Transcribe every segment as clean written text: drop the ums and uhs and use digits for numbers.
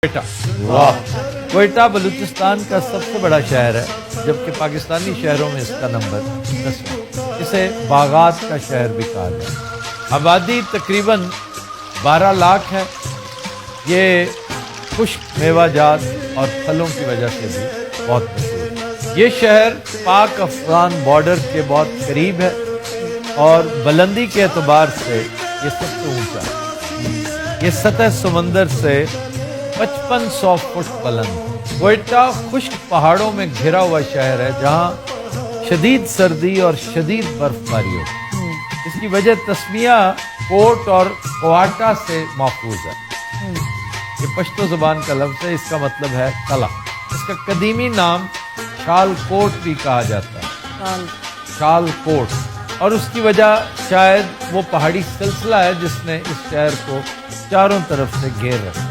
कोयटा। वाह। कोयटा बलूचिस्तान का सबसे बड़ा शहर है, जबकि पाकिस्तानी शहरों में इसका नंबर 10 है। इसे बागात का शहर भी कहा जाता है। आबादी तकरीबन 12 लाख है। ये खुश्क मेवाजात और फलों की वजह से भी बहुत मशहूर है। ये शहर पाक अफगान बॉर्डर के बहुत करीब है और बुलंदी के एतबार से ये सबसे ऊंचा है। ये सतह समंदर से 5500 फुट बुलंद। कोयटा खुश्क पहाड़ों में घिरा हुआ शहर है जहां शदीद सर्दी और शदीद बर्फबारी होती है। इसकी वजह तस्मिया कोट और कोआटा से माखूज है। ये पश्तो ज़बान का लफ्ज़ है, इसका मतलब है कला। इसका कदीमी नाम शाल कोट भी कहा जाता है, शाल कोट। और उसकी वजह शायद वो पहाड़ी सिलसिला है जिसने इस शहर को चारों तरफ से घेर रखा।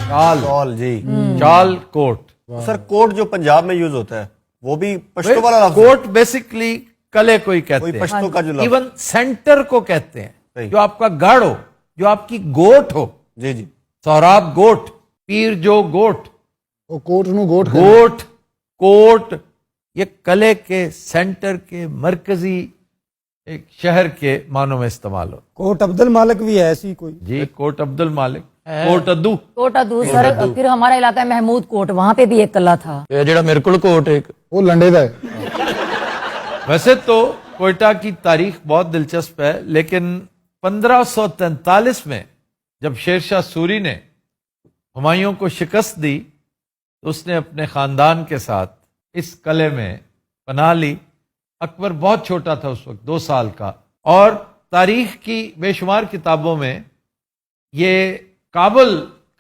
शाल जी शाल कोट। सर, कोट जो पंजाब में यूज होता है वो भी पश्तो वाला लफ्ज़ है? कोट बेसिकली कले को ही कहते कोई हैं, पश्तो का जो लफ्ज़ इवन सेंटर को कहते हैं, सही। जो आपका गाढ़ हो, जो आपकी गोट हो। जी जी सौराब गोट, पीर जो गोट, वो कोट नु गोट गोट कोट, ये कले के सेंटर के मरकजी एक शहर के मानों में इस्तेमाल हो। कोट अब्दुल मालिक भी है ऐसी कोई। जी, कोट अब्दुल मालिक, कोट अद्दू। कोटा दूर सर, फिर हमारा इलाका है महमूद कोट, वहां पे भी एक कला था। ਜਿਹੜਾ ਮੇਰੇ ਕੋਲ ਕੋਟ ਇੱਕ वो लंडे दा है। वैसे तो कोयटा की तारीख बहुत दिलचस्प है, लेकिन 1543 में जब शेरशाह सूरी ने हुमायूं को शिकस्त दी तो उसने अपने खानदान के साथ इस किले में पनाह ली। अकबर बहुत छोटा था उस वक्त, 2 साल का, और तारीख की बेशुमार किताबों में ये काबुल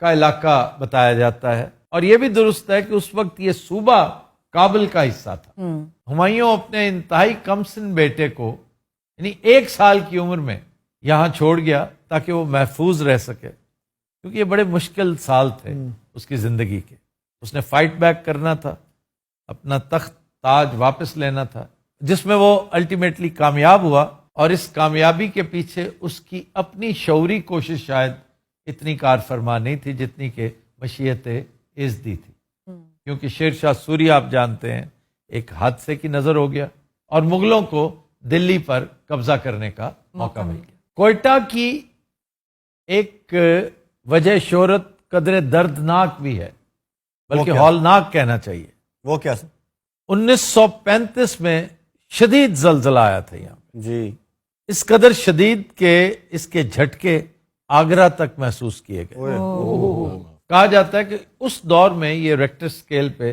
का इलाका बताया जाता है। और यह भी दुरुस्त है कि उस वक्त ये सूबा काबुल का हिस्सा था। हुमायूं अपने इंतहाई कमसिन बेटे को यानी 1 साल की उम्र में यहाँ छोड़ गया ताकि वो महफूज रह सके, क्योंकि ये बड़े मुश्किल साल थे उसकी जिंदगी के। उसने फाइट बैक करना था, अपना तख्त ताज वापस लेना था, जिसमें वो अल्टीमेटली कामयाब हुआ। और इस कामयाबी के पीछे उसकी अपनी शौरी कोशिश शायद इतनी कार फरमा नहीं थी जितनी कि मशीयत इज़्दी थी। क्योंकि शेरशाह सूरी आप जानते हैं एक हादसे की नजर हो गया और मुगलों को दिल्ली पर कब्जा करने का मौका मिल गया। कोयटा की एक वजह शोहरत कदरे दर्दनाक भी है, बल्कि हौलनाक कहना चाहिए। वो क्या सर? 1935 में शदीद जलजला आया था यहाँ जी। इस कदर शदीद के इसके झटके आगरा तक महसूस किए गए। कहा जाता है कि उस दौर में ये रेक्टर स्केल पे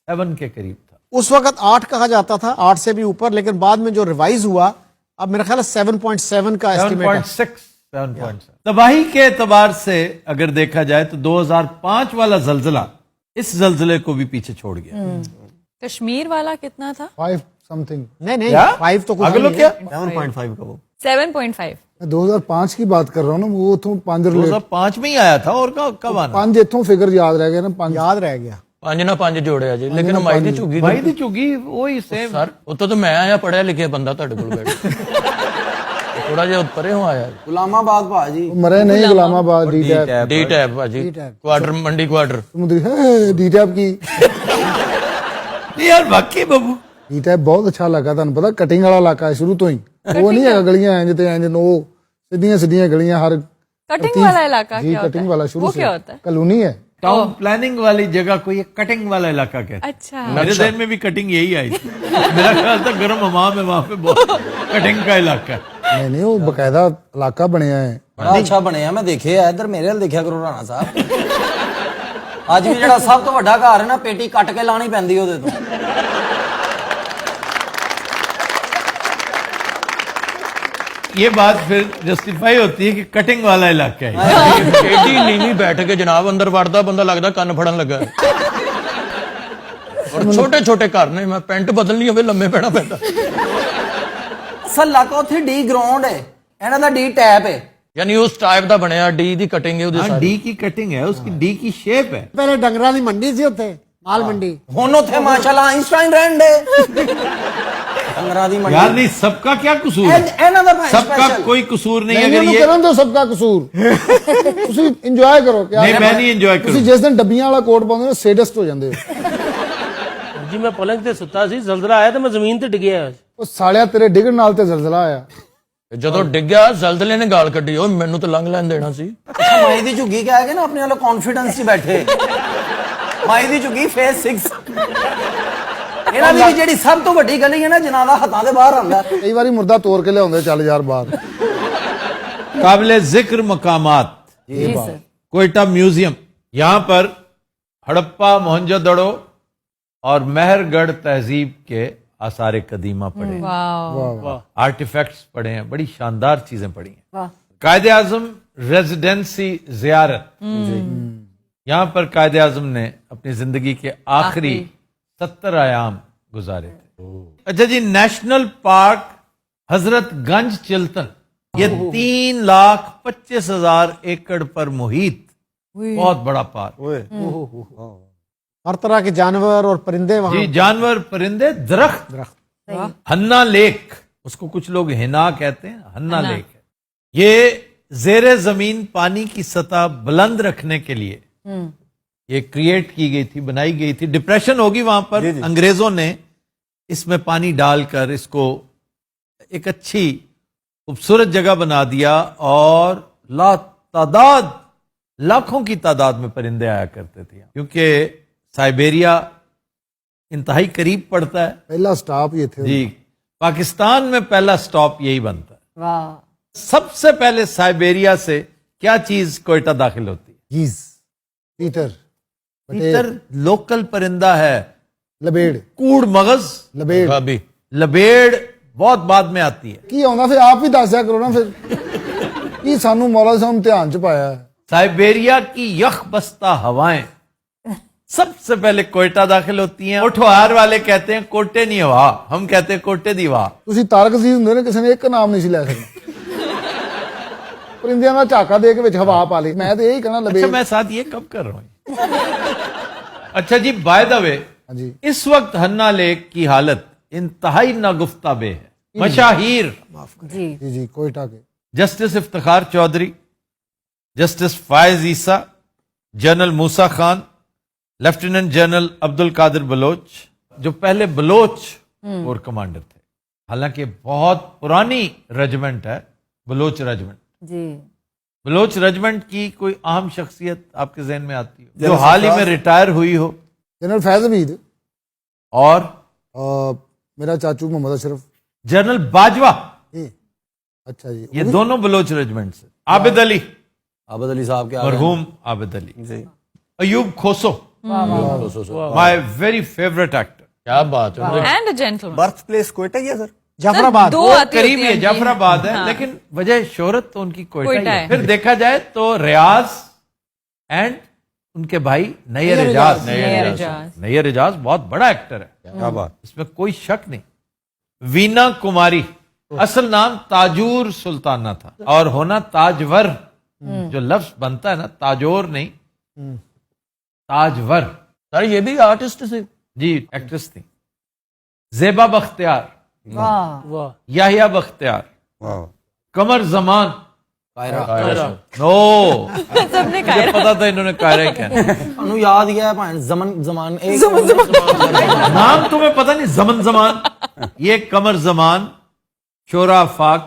7 के करीब था। उस वक्त 8 कहा जाता था, 8 से भी ऊपर, लेकिन बाद में जो रिवाइज हुआ अब मेरा ख्याल है 7.7 का एस्टिमेट है। 7.7। तबाही के एतबार से अगर देखा जाए तो 2005 वाला जलजला इस जलजले को भी पीछे छोड़ गया। कश्मीर वाला कितना था? 5 समथिंग। नहीं क्या? 5 तो कुछ अगलो नहीं क्या? है। 7.5 का वो 7.5। मैं 2005 की बात कर रहा हूँ ना, वो तो 5 2005 में ही आया था। और कब आना? 5 इथों फिगर याद रह गया ना, 5 याद रह गया। 5 ਨਾ 5 ਜੋੜਿਆ ਜੀ, ਲੇਕਿਨ ਮਾਈ ਦੀ ਝੁੱਗੀ भाई दी चुगी वही सेम। ਸਰ ਉੱਤੋਂ ਤਾਂ ਮੈਂ ਆਇਆ ਪੜਿਆ ਲਿਖਿਆ ਬੰਦਾ ਤੁਹਾਡੇ ਕੋਲ ਬੈਠ ਥੋੜਾ ਜਿਹਾ ਉੱਪਰੇ ਹੋ ਆਇਆ गुलामाबाद भाजी। मरे नहीं Ghulamabad D tap D tap ਭਾਜੀ, ਕੁਆਟਰ मंडी क्वार्टर। डी टैप की नहीं यार, वाकई बाबू डी टैप बहुत अच्छा लगा। ਤੁਹਾਨੂੰ ਪਤਾ ਕਟਿੰਗ ਵਾਲਾ ਇਲਾਕਾ ਹੈ ਸ਼ੁਰੂ ਤੋਂ ਹੀ। ਉਹ ਨਹੀਂ ਹੈਗਾ ਗਲੀਆਂ ਇੰਜ ਤੇ ਇੰਜ ਨੋ ਸਿੱਧੀਆਂ ਸਿੱਧੀਆਂ ਗਲੀਆਂ ਹਰ कटिंग वाला इलाका जी क्या होता कटिंग है? वाला शुरू वो से क्या होता है? कॉलोनी है। टाउन प्लानिंग वाली जगह को ये कटिंग वाला इलाका कहते हैं। अच्छा। मेरे ध्यान में भी कटिंग यही आई थी। मेरा ख्याल था गर्म हमाम है, वहां पे बहुत कटिंग का इलाका है। नहीं नहीं, वो बकायदा इलाका ਬਣਿਆ ਹੈ। ਬੜਾ ਅੱਛਾ ਬਣਿਆ, ਮੈਂ ਦੇਖਿਆ ਇੱਧਰ ਮੇਰੇ ਵੱਲ ਦੇਖਿਆ ਕਰੋ ਰਾਣਾ ਸਾਹਿਬ। ਅੱਜ ਵੀ ਜਿਹੜਾ ਸਭ ਤੋਂ ਵੱਡਾ ਘਰ ਹੈ ਨਾ, ਪੇਟੀ ਕੱਟ ਕੇ ਲਾਣੀ ਪੈਂਦੀ ਉਹਦੇ ਤੋਂ। ये बात फिर जस्टिफाई होती है कि कटिंग वाला इलाका है। ਏਡੀ ਨੀਵੀਂ ਬੈਠ ਕੇ ਜਨਾਬ ਅੰਦਰ ਵੜਦਾ ਬੰਦਾ ਲੱਗਦਾ ਕੰਨ ਫੜਨ ਲੱਗਾ। ਔਰ ਛੋਟੇ ਛੋਟੇ ਘਰ ਨੇ, ਮੈਂ ਪੈਂਟ ਬਦਲਣੀ ਹੋਵੇ ਲੰਮੇ ਪੈਣਾ ਪੈਂਦਾ। ਅਸਲ ਇਲਾਕਾ ਉੱਥੇ ਡੀ ਗਰਾਊਂਡ ਹੈ, ਇਹਨਾਂ ਦਾ ਡੀ ਟੈਪ ਹੈ। ਯਾਨੀ ਉਸ ਟਾਈਪ ਦਾ ਬਣਿਆ, ਡੀ ਦੀ ਕਟਿੰਗ ਹੈ ਉਹਦੇ हाँ, ਸਾਰੀ। डी की कटिंग है, उसकी डी की शेप है। ਪਹਿਲੇ ਡੰਗਰਾਂ ਦੀ ਮੰਡੀ ਸੀ ਉੱਥੇ, ਮਾਲ ਮੰਡੀ। ਹੁਣ ਉੱਥੇ ਮਾਸ਼ਾਅੱਲਾ ਆਇਨਸਟਾਈਨ ਰਹਿਣ ਦੇ। 15 ਦੀ यार ਮੰਡੀ नहीं सबका क्या कसूर है ਇਹਨਾਂ ਦਾ ਭਾਵੇਂ सबका special। कोई कसूर नहीं ਨਹੀਂ अगर ਇਹਨੂੰ ये ਕਰਨ ਦਿਓ ਸਭ ਦਾ ਕਸੂਰ ਤੁਸੀਂ ਇੰਜੋਏ ਕਰੋ ਕਿ नहीं मैं नहीं एंजॉय ਤੁਸੀਂ करूँ ਜਿਸ ਦਿਨ ਡੱਬੀਆਂ ਵਾਲਾ ਕੋਟ ਪਾਉਂਦੇ ਹੋ ਸੇਡਿਸਟ ਹੋ ਜਾਂਦੇ ਹੋ ਜੀ ਮੈਂ ਪਲੰਗ ਤੇ ਸੁੱਤਾ ਸੀ ਜ਼ਲਜ਼ਲਾ ਆਇਆ ਤੇ ਮੈਂ ਜ਼ਮੀਨ ਤੇ ਡਿੱਗਿਆ ਉਹ ਸਾਲਿਆ ਤੇਰੇ ਡਿੱਗਣ ਨਾਲ ਤੇ ਜ਼ਲਜ਼ਲਾ ਆਇਆ ਜਦੋਂ ਡਿੱਗਿਆ ਜ਼ਲਜ਼ਲੇ ਨੇ ਗਾਲ ਕੱਢੀ ਉਹ ਮੈਨੂੰ ਤਾਂ ਲੰਘ ਲੈਣ ਦੇਣਾ ਸੀ ਅੱਛਾ ਮਾਈ ਦੀ ਝੁੱਗੀ ਕਹਿ ਕੇ ਨਾ ਆਪਣੇ ਵਾਲਾ ਕੌਨਫੀਡੈਂਸ 'ਚ ਬੈਠੇ ਮਾਈ ਦੀ ਝੁੱਗੀ ਫੇਸ 6 ਇਹਨਾਂ ਦੀ ਵੀ ਜਿਹੜੀ ਸਭ ਤੋਂ ਵੱਡੀ ਗਲੀ ਹੈ ਨਾ ਜਨਾਲਾ ਹੱਥਾਂ ਦੇ ਬਾਹਰ ਆਉਂਦਾ ਕਈ ਵਾਰੀ ਮੁਰਦਾ ਤੋੜ ਕੇ ਲਿਆਉਂਦੇ ਚੱਲ ਯਾਰ ਬਾਹਰ काबिल जिक्र मकामात जी सर कोयटा म्यूजियम, यहाँ पर हड़प्पा, मोहनजोदड़ो और मेहरगढ़ तहजीब के आसार कदीमा पड़े हैं, वाह आर्टिफैक्ट्स पड़े हैं, बड़ी शानदार चीजें पड़ी हैं। वाह कायदे आजम रेजिडेंसी जियारत, यहाँ पर कायदे आजम ने अपनी जिंदगी के आखिरी 70 आयाम गुजारे थे। अच्छा जी, नेशनल पार्क हजरतगंज चिल्तन, ये 3,25,000 एकड़ पर मुहित बहुत बड़ा पार्क। हर तरह के जानवर और परिंदे वहाँ जी, जानवर, परिंदे, दरख्त। हन्ना लेक, उसको कुछ लोग हिना कहते हैं, हन्ना लेक है। ये जेरे जमीन पानी की सतह बुलंद रखने के लिए ये क्रिएट की गई थी, बनाई गई थी। डिप्रेशन होगी वहां पर, अंग्रेजों ने इसमें पानी डालकर इसको एक अच्छी खूबसूरत जगह बना दिया और तादाद, लाखों की तादाद में परिंदे आया करते थे, क्योंकि साइबेरिया इंतहाई करीब पड़ता है। ਪਹਿਲਾ ਸਟਾਪ ਹੀ ਇੱਥੇ जी, पाकिस्तान में पहला स्टॉप यही बनता है। वाह सबसे पहले साइबेरिया से क्या चीज कोयटा दाखिल होती है? ਗੀਜ਼ ਪੀਟਰ तीतर लोकल परिंदा है। ਲਬੇੜ कूड़ मगज, ਲਬੇੜ ਭਾਬੀ लबेड़ बहुत बाद में आती है। ਕੀ ਆਉਂਦਾ ਫਿਰ ਆਪ ਹੀ ਦੱਸਿਆ ਕਰੋ ਨਾ ਫਿਰ ਕੀ ਸਾਨੂੰ ਮੌਲਾ ਸਾਹਿਬ ਧਿਆਨ ਚ ਪਾਇਆ ਹੈ। साइबेरिया की यख बस्ता हवाएं सबसे पहले कोयटा दाखिल होती हैं। उठवार वाले कहते हैं कोटे नहीं हवा, हम कहते हैं कोटे दी हवा। ਤੁਸੀਂ ਤਾਰਕ ਅਜ਼ੀਜ਼ ਹੁੰਦੇ ਨੇ, ਕਿਸੇ ਨੇ ਇੱਕ ਨਾਮ ਨਹੀਂ ਸੀ ਲੈ ਸਕਦਾ। ਪਰਿੰਦਿਆਂ ਦਾ ਝਾਕਾ ਦੇ ਕੇ ਵਿੱਚ ਹਵਾ ਪਾ ਲਈ। ਮੈਂ ਤੇ ਇਹੀ ਕਹਿਣਾ अच्छा, ਲਬੇੜ। मैं साथ ये कब कर रहा हूं? अच्छा जी, बाय द वे, ਹਾਂਜੀ इस वक्त हन्ना लेक की हालत इंतहाई नागुफ्ताबे है। मशाहीर जी ਜੀ ਜੀ ਕੋਇਟਾ ਕੇ justice Iftikhar Chaudhry, justice Faez Isa, general Musa Khan, lieutenant general Abdul Qadir Baloch, जो पहले बलोच कोर कमांडर थे। हालांकि बहुत पुरानी रेजिमेंट है बलोच रेजिमेंट। जी बलोच रेजिमेंट की कोई अहम शख्सियत आपके जहन में आती हो जो हाल ही में रिटायर हुई हो? ਜਨਰਲ ਫੈਜ਼ ਹਮੀਦ और ਮੇਰਾ ਚਾਚੂ ਮੁਹੰਮਦ ਅਸ਼ਰਫ। जनरल बाजवा, ਇਹ ਅੱਛਾ ਜੀ ये दोनों बलोच रेजिमेंट से। आबिद अली, आबद अली साहब के मरहूम Abid Ali. Ayub Khoso, my very favourite actor. क्या बात है and a gentleman. Birth place Quetta ही है सर। जाफराबाद दो आती करीब ही होती है, हैं जाफराबाद है, हाँ। लेकिन वजह शोहरत तो उनकी कोयटा ही कोयटा है। है। फिर देखा जाए तो रियाज एंड उनके भाई नैयर एजाज। नैयर एजाज। नैयर एजाज बहुत बड़ा एक्टर है, क्या बात। इसमें कोई शक नहीं। वीना कुमारी, असल नाम ताजूर सुल्ताना था और होना ताजवर। जो लफ्ज बनता है ना, ताजोर नहीं, ताजवर। सर ये भी आर्टिस्ट थे। जी, एक्ट्रेस थी। जेबा बख्तियार, वाह वाह याहिया बख्तियार, वाह। कमर जमान। कायरा नो, सबने मुझे पता था इन्होंने कायरा ही कहना। ਤੁਹਾਨੂੰ ਯਾਦ ਗਿਆ ਭਾਂ ਜ਼ਮਨ एक नाम तुम्हें पता नहीं, जमन जमान। ये कमर जमान शोरा फाक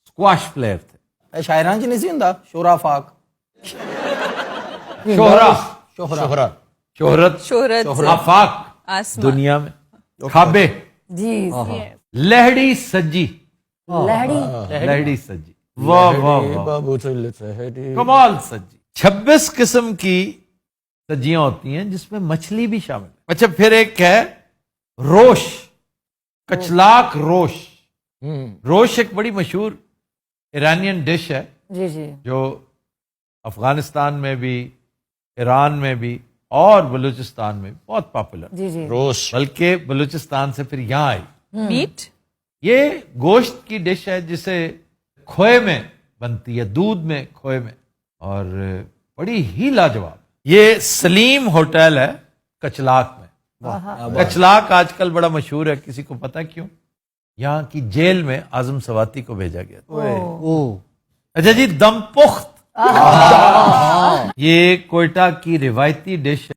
स्क्वाश प्लेयर थे। ਇਹ ਸ਼ਾਇਰਾਂ 'ਚ ਨਹੀਂ ਸੀ ਹੁੰਦਾ ਸ਼ੋਰਾ फाक शोहरा, शोहरा शोहरत, शोहरत आफाक आसमान। दुनिया में, खाबे, जी लहड़ी सज्जी, लहड़ी लहड़ी सज्जी, वाह वाह वाह, बाबू चल सहेड़ी कमाल सज्जी। 26 किस्म की सज्जियां होती हैं जिसमें मछली भी शामिल है। अच्छा, फिर एक है रोश, कचलाक रोश। रोश एक बड़ी मशहूर ईरानियन डिश है जी जी जो अफगानिस्तान में भी, ईरान में भी और बलूचिस्तान में भी बहुत पॉपुलर, जी जी रोश बल्कि बलूचिस्तान से फिर यहाँ आई। मीट। ये गोश्त की डिश है जिसे खोए में बनती है, दूध में, खोए में, और बड़ी ही लाजवाब। ये सलीम होटल है कचलाक में। कचलाक आजकल बड़ा मशहूर है, किसी को पता है क्यों? یہاں کی جیل میں اعظم سواتی کو بھیجا گیا تھا. اچھا جی، دم پخت یہ کوئٹہ کی روایتی ڈش